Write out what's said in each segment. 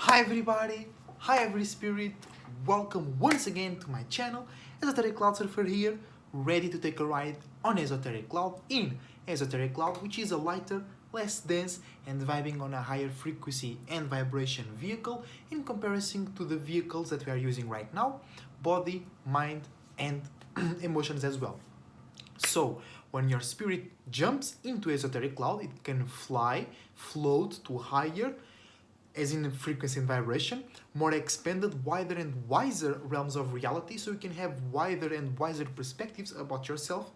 Hi everybody, hi every spirit, welcome once again to my channel. Esoteric Cloud Surfer here, ready to take a ride on Esoteric Cloud in Esoteric Cloud, which is a lighter, less dense and vibing on a higher frequency and vibration vehicle in comparison to the vehicles that we are using right now, body, mind and emotions as well. So, when your spirit jumps into Esoteric Cloud, it can fly, float to higher, as in frequency and vibration, more expanded, wider and wiser realms of reality, so you can have wider and wiser perspectives about yourself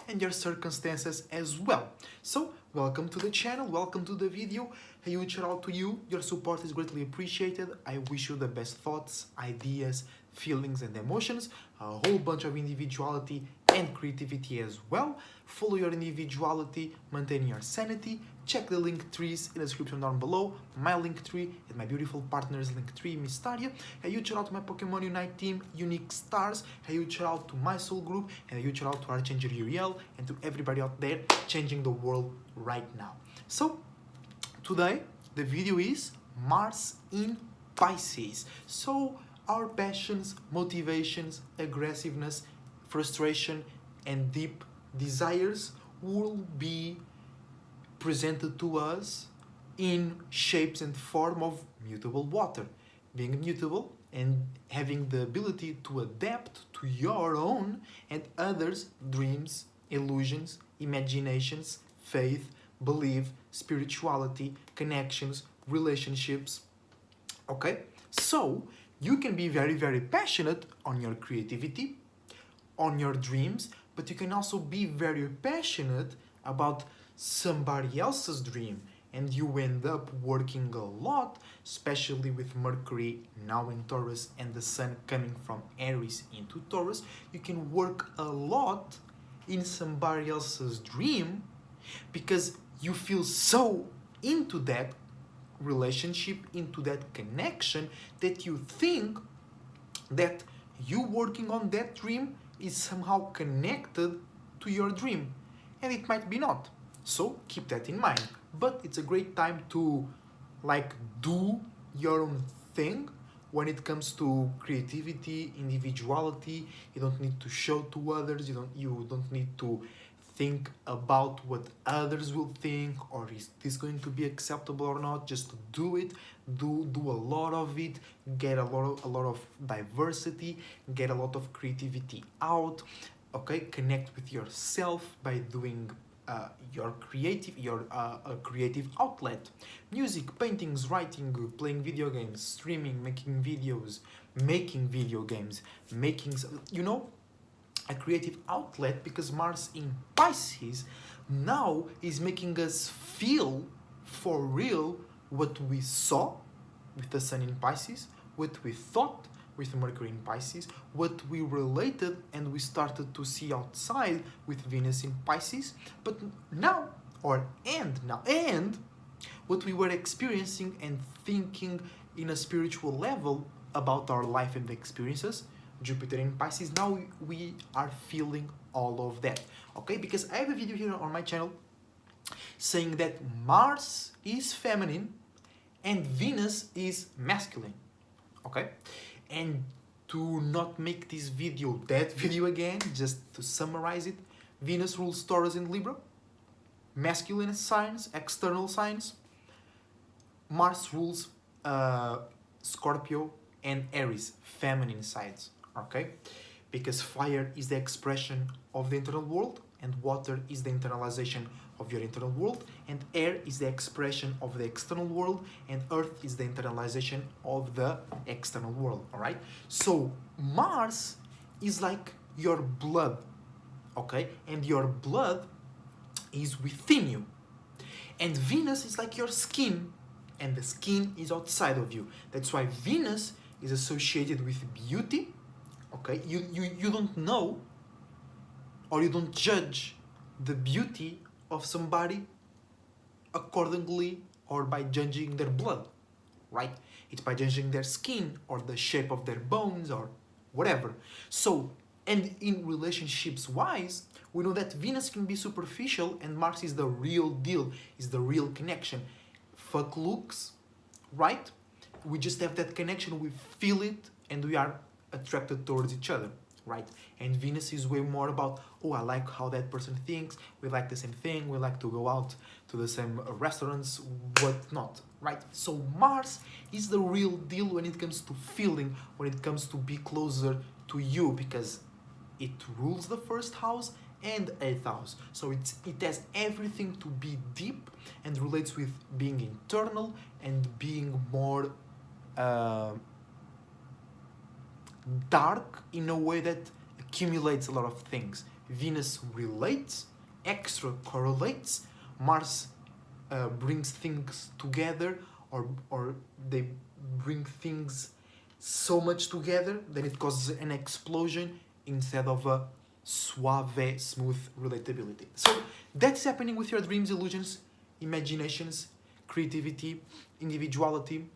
and your circumstances as well. So, welcome to the channel, welcome to the video. A huge shout out to you. Your support is greatly appreciated. I wish you the best thoughts, ideas, feelings and emotions, a whole bunch of individuality and creativity as well. Follow your individuality, maintain your sanity. Check the link trees in the description down below. My link tree and my beautiful partner's link tree, Mystaria. A huge shout out to my Pokemon Unite team, Unique Stars. A huge shout out to my SoulGroup and a huge shout out to Archangel Uriel and to everybody out there changing the world right now. So, today the video is Mars in Pisces. So, our passions, motivations, aggressiveness, frustration and deep desires will be presented to us in shapes and form of mutable water. Being mutable and having the ability to adapt to your own and others' dreams, illusions, imaginations, faith, belief, spirituality, connections, relationships. Okay? So, you can be very, very passionate on your creativity, on your dreams, but you can also be very passionate about somebody else's dream, and you end up working a lot, especially with Mercury now in Taurus and the Sun coming from Aries into Taurus. You can work a lot in somebody else's dream because you feel so into that relationship, into that connection, that you think that you working on that dream is somehow connected to your dream, and it might be not. So keep that in mind. But it's a great time to do your own thing when it comes to creativity, individuality. You don't need to show to others. You don't need to think about what others will think, or is this going to be acceptable or not. Just do it. Do a lot of it. Get a lot of diversity. Get a lot of creativity out. Okay, connect with yourself by doing your creative outlet. Music, paintings, writing, playing video games, streaming, making videos, making video games, making a creative outlet, because Mars in Pisces now is making us feel for real what we saw with the Sun in Pisces, what we thought with Mercury in Pisces, what we related and we started to see outside with Venus in Pisces, but now, and what we were experiencing and thinking in a spiritual level about our life and experiences, Jupiter in Pisces. Now we are feeling all of that, okay? Because I have a video here on my channel saying that Mars is feminine and Venus is masculine, okay? And to not make this video that video again, just to summarize it, Venus rules Taurus and Libra, masculine signs, external signs. Mars rules Scorpio and Aries, feminine sides, okay? Because fire is the expression of the internal world, and water is the internalization of your internal world, and air is the expression of the external world, and earth is the internalization of the external world, all right? So Mars is like your blood, okay? And your blood is within you. And Venus is like your skin, and the skin is outside of you. That's why Venus is associated with beauty, okay? You don't know, or you don't judge the beauty of somebody accordingly or by judging their blood, right? It's by judging their skin or the shape of their bones or whatever. So, and in relationships wise, we know that Venus can be superficial and Mars is the real deal, is the real connection. Fuck looks, right? we just have that connection, we feel it, and we are attracted towards each other, right? And Venus is way more about, oh, I like how that person thinks, we like the same thing, we like to go out to the same restaurants, whatnot, right? So Mars is the real deal when it comes to feeling, when it comes to be closer to you, because it rules the first house and 8th house. So it has everything to be deep and relates with being internal and being more dark in a way that accumulates a lot of things. Venus relates, extra correlates, Mars brings things together, or they bring things so much together that it causes an explosion instead of a suave, smooth relatability. So that's happening with your dreams, illusions, imaginations, creativity, individuality,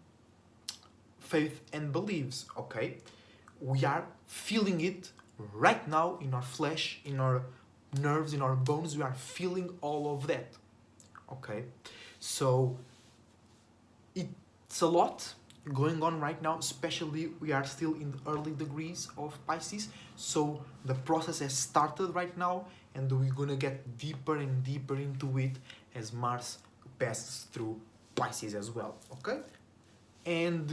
faith and beliefs, okay? We are feeling it right now in our flesh, in our nerves, in our bones. We are feeling all of that, okay? So it's a lot going on right now, especially we are still in the early degrees of Pisces, so the process has started right now, and we're gonna get deeper and deeper into it as Mars passes through Pisces as well, okay? And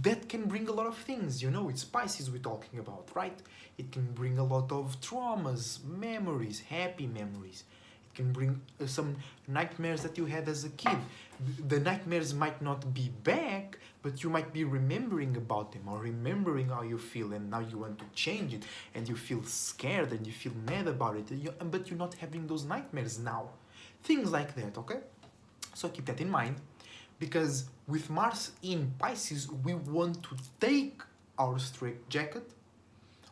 that can bring a lot of things, you know, it's Pisces we're talking about, right? It can bring a lot of traumas, memories, happy memories. It can bring some nightmares that you had as a kid. The nightmares might not be back, but you might be remembering about them or remembering how you feel, and now you want to change it, and you feel scared and you feel mad about it, but you're not having those nightmares now. Things like that, okay? So keep that in mind, because with Mars in Pisces, we want to take our straitjacket,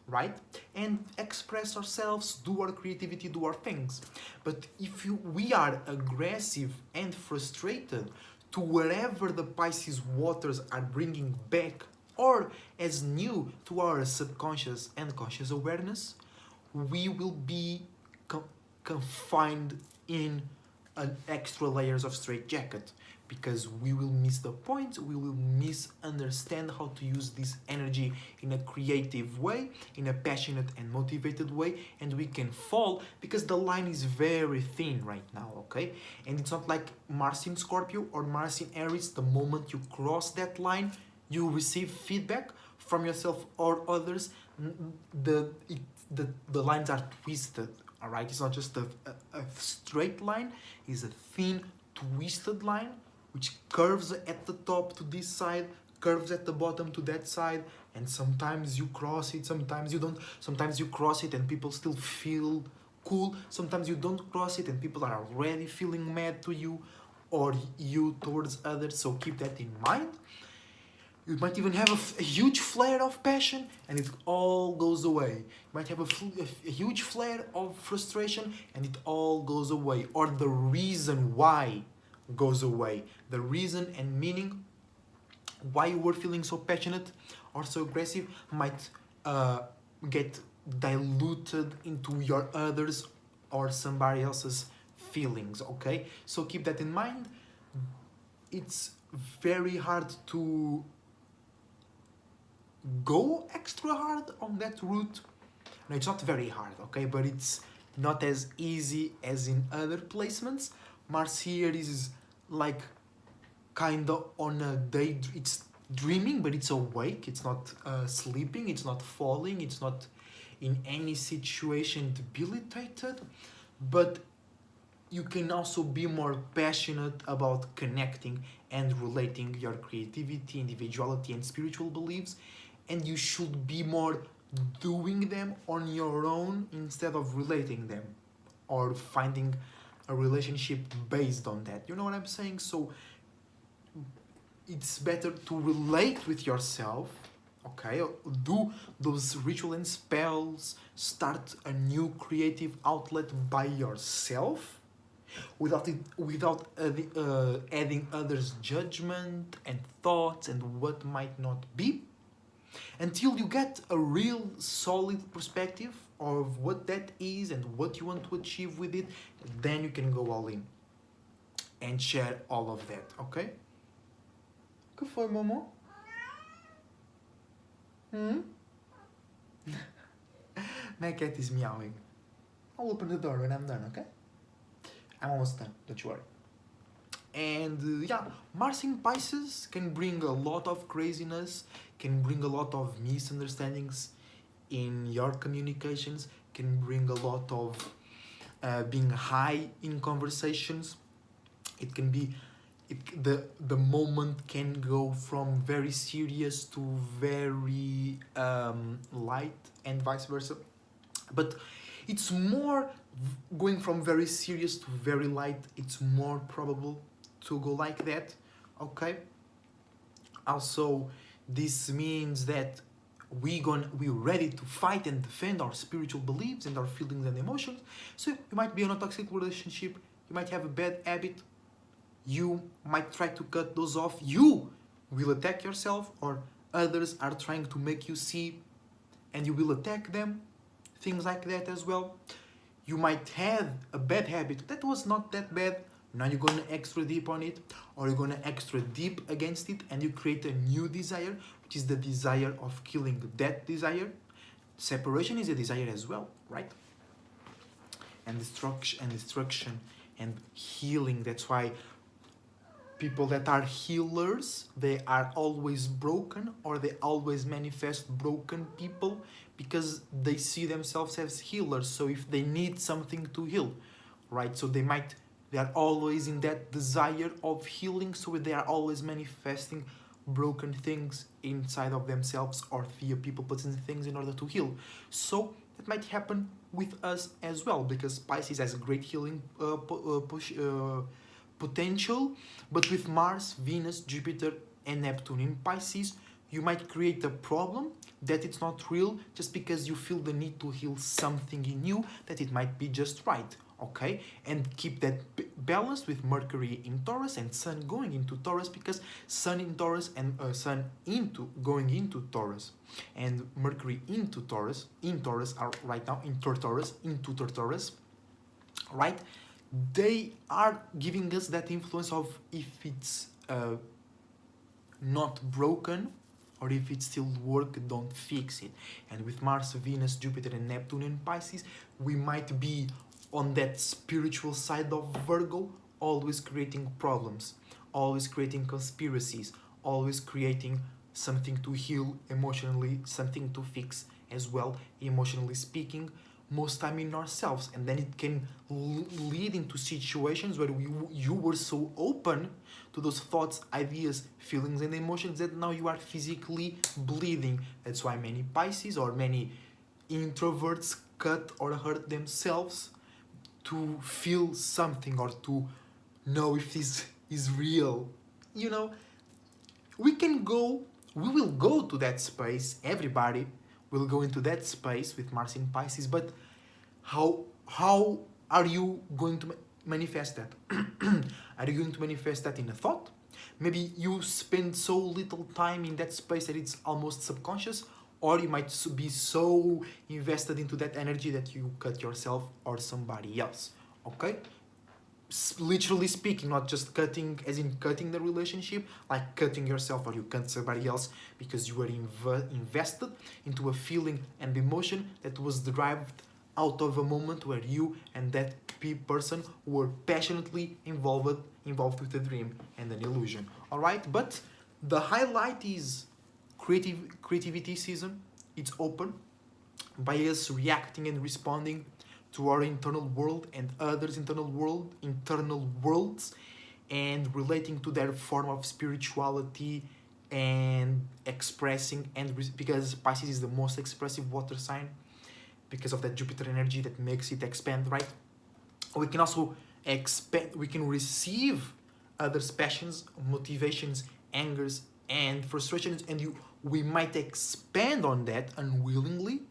right, and express ourselves, do our creativity, do our things. But if we are aggressive and frustrated to wherever the Pisces waters are bringing back, or as new to our subconscious and conscious awareness, we will be confined in an extra layers of straitjacket, because we will miss the point, we will misunderstand how to use this energy in a creative way, in a passionate and motivated way, and we can fall because the line is very thin right now, okay? And it's not like Mars in Scorpio or Mars in Aries. The moment you cross that line, you receive feedback from yourself or others. The lines are twisted, all right? It's not just a straight line, it's a thin, twisted line, which curves at the top to this side, curves at the bottom to that side, and sometimes you cross it, sometimes you don't. Sometimes you cross it and people still feel cool, sometimes you don't cross it and people are already feeling mad to you, or you towards others. So keep that in mind. You might even have a huge flare of passion and it all goes away. You might have a huge flare of frustration and it all goes away, or the reason why goes away. The reason and meaning why you were feeling so passionate or so aggressive might get diluted into your others or somebody else's feelings, okay? So keep that in mind. It's very hard to go extra hard on that route. No, it's not very hard, okay? But it's not as easy as in other placements. Mars here is like kind of on a day, it's dreaming, but it's awake. It's not sleeping, it's not falling, it's not in any situation debilitated. But you can also be more passionate about connecting and relating your creativity, individuality, and spiritual beliefs, and you should be more doing them on your own instead of relating them or finding a relationship based on that. You know what I'm saying? So it's better to relate with yourself, okay? Do those ritual and spells, start a new creative outlet by yourself without adding others' judgment and thoughts and what might not be, until you get a real solid perspective of what that is and what you want to achieve with it. Then you can go all in and share all of that, okay? Que foi, mamãe? Hmm? My cat is meowing. I'll open the door when I'm done, okay? I'm almost done, don't you worry. And yeah, Mars in Pisces can bring a lot of craziness, can bring a lot of misunderstandings in your communications, can bring a lot of being high in conversations. It can be the moment can go from very serious to very light and vice versa, but it's more going from very serious to very light. It's more probable to go like that, okay? Also, this means that we're ready to fight and defend our spiritual beliefs and our feelings and emotions. So you might be in a toxic relationship, you might have a bad habit, you might try to cut those off, you will attack yourself, or others are trying to make you see and you will attack them, things like that as well. You might have a bad habit that was not that bad, now you're going extra deep on it, or you're going extra deep against it and you create a new desire, which is the desire of killing that desire. Separation is a desire as well, right? And destruction and healing. That's why people that are healers, they are always broken, or they always manifest broken people because they see themselves as healers. So if they need something to heal, right, so they are always in that desire of healing, so they are always manifesting broken things inside of themselves, or fear people putting things in order to heal. So that might happen with us as well, because Pisces has a great healing potential, but with Mars, Venus, Jupiter, and Neptune in Pisces, you might create a problem that it's not real just because you feel the need to heal something in you that it might be just right, okay? And keep that balance with Mercury in Taurus and Sun going into Taurus, because Sun in Taurus and Sun into going into Taurus and Mercury into Taurus in Taurus are right now in Taurus into Taurus, right? They are giving us that influence of if it's not broken, or if it still works, don't fix it. And with Mars, Venus, Jupiter, and Neptune in Pisces, we might be on that spiritual side of Virgo, always creating problems, always creating conspiracies, always creating something to heal emotionally, something to fix as well, emotionally speaking, most time in ourselves. And then it can lead into situations where you were so open to those thoughts, ideas, feelings, and emotions that now you are physically bleeding. That's why many Pisces or many introverts cut or hurt themselves to feel something, or to know if this is real. You know, we will go to that space. Everybody will go into that space with Mars in Pisces, but how are you going to manifest that? Are you going to manifest that in a thought? Maybe you spend so little time in that space that it's almost subconscious, or you might be so invested into that energy that you cut yourself or somebody else, okay? Literally speaking, not just cutting as in cutting the relationship, like cutting yourself or you cut somebody else because you were invested into a feeling and emotion that was derived out of a moment where you and that person were passionately involved with a dream and an illusion. All right, but the highlight is creativity season. It's open by us reacting and responding to our internal world and others' internal worlds, and relating to their form of spirituality and expressing, and because Pisces is the most expressive water sign, because of that Jupiter energy that makes it expand, right? We can also expand, we can receive others' passions, motivations, angers, and frustrations, and we might expand on that unwillingly.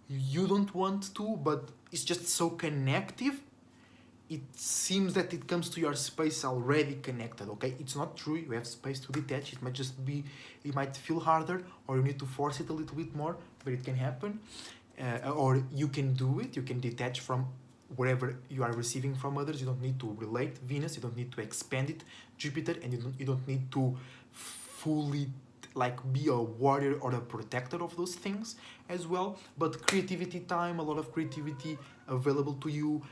You don't want to, but it's just so connective. It seems that it comes to your space already connected, okay? It's not true, you have space to detach. It might just be, it might feel harder, or you need to force it a little bit more, but it can happen. Or you can do it, you can detach from wherever you are receiving from others. You don't need to relate Venus, you don't need to expand it Jupiter, and you don't need to fully like be a warrior or a protector of those things as well. But creativity time, a lot of creativity available to you.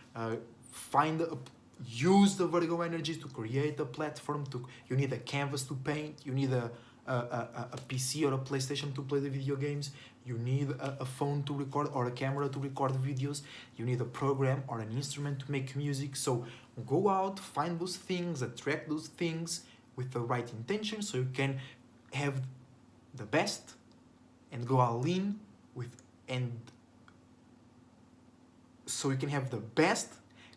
Use the Virgo energies to create a platform. You need a canvas to paint. You need a PC or a PlayStation to play the video games. You need a phone to record or a camera to record videos. You need a program or an instrument to make music. So go out, find those things, attract those things with the right intention, so you can have the best and go all in with, and so you can have the best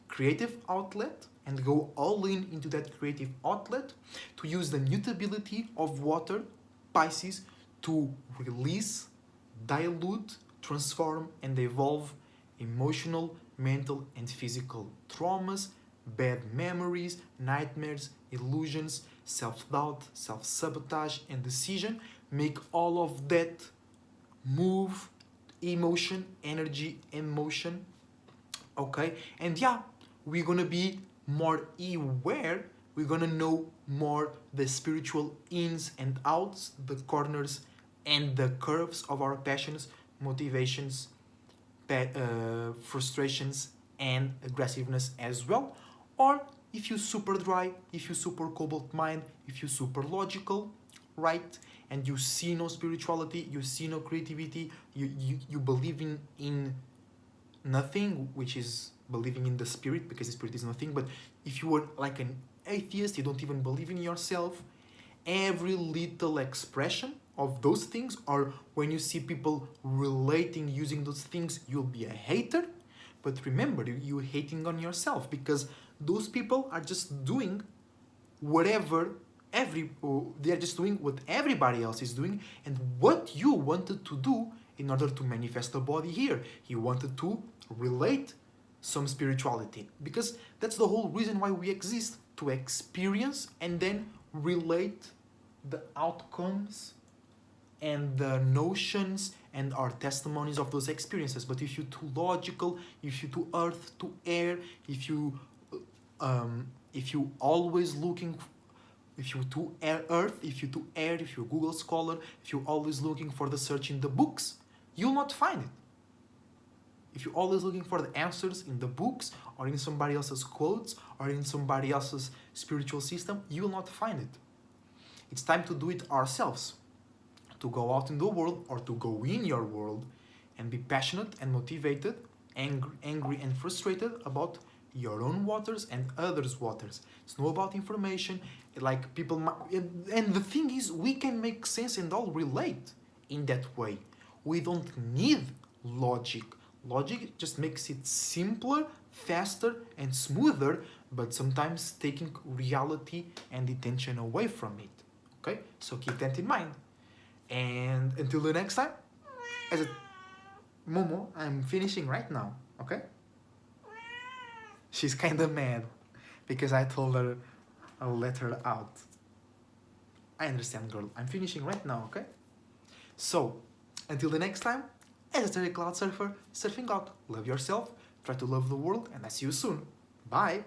creative outlet and go all in into that creative outlet, to use the mutability of water, Pisces, to release, dilute, transform, and evolve emotional, mental, and physical traumas, bad memories, nightmares, illusions, self-doubt, self-sabotage, and decision. Make all of that move, emotion, energy, and motion. Okay? And yeah, we're gonna be more aware. We're gonna know more the spiritual ins and outs, the corners and the curves of our passions, motivations, frustrations, and aggressiveness as well. Or if you super dry, if you super cobalt mind, if you super logical, right, and you see no spirituality, you see no creativity, you believe in nothing, which is believing in the spirit, because the spirit is nothing. But if you were like an atheist, you don't even believe in yourself, every little expression of those things, or when you see people relating using those things, you'll be a hater. But remember, you're hating on yourself, because those people are just doing whatever they're just doing what everybody else is doing, and what you wanted to do in order to manifest a body here. You wanted to relate some spirituality, because that's the whole reason why we exist, to experience and then relate the outcomes and the notions and our testimonies of those experiences. But if you're too logical, if you're too earth, too air, if you always looking, if you're too earth, if you're too air, if you're a Google scholar, if you're always looking for the search in the books, you'll not find it. If you're always looking for the answers in the books or in somebody else's quotes or in somebody else's spiritual system, you will not find it. It's time to do it ourselves, to go out in the world, or to go in your world and be passionate and motivated, angry and frustrated about your own waters and others' waters. It's not about information, like people, and the thing is, we can make sense and all relate in that way. We don't need logic. Logic just makes it simpler, faster, and smoother, but sometimes taking reality and attention away from it. Okay? So keep that in mind. And until the next time, Momo, I'm finishing right now, okay? She's kind of mad because I told her I'll let her out. I understand, girl. I'm finishing right now, okay? So, until the next time, Esoteric Cloud Surfer, surfing out. Love yourself, try to love the world, and I see you soon. Bye!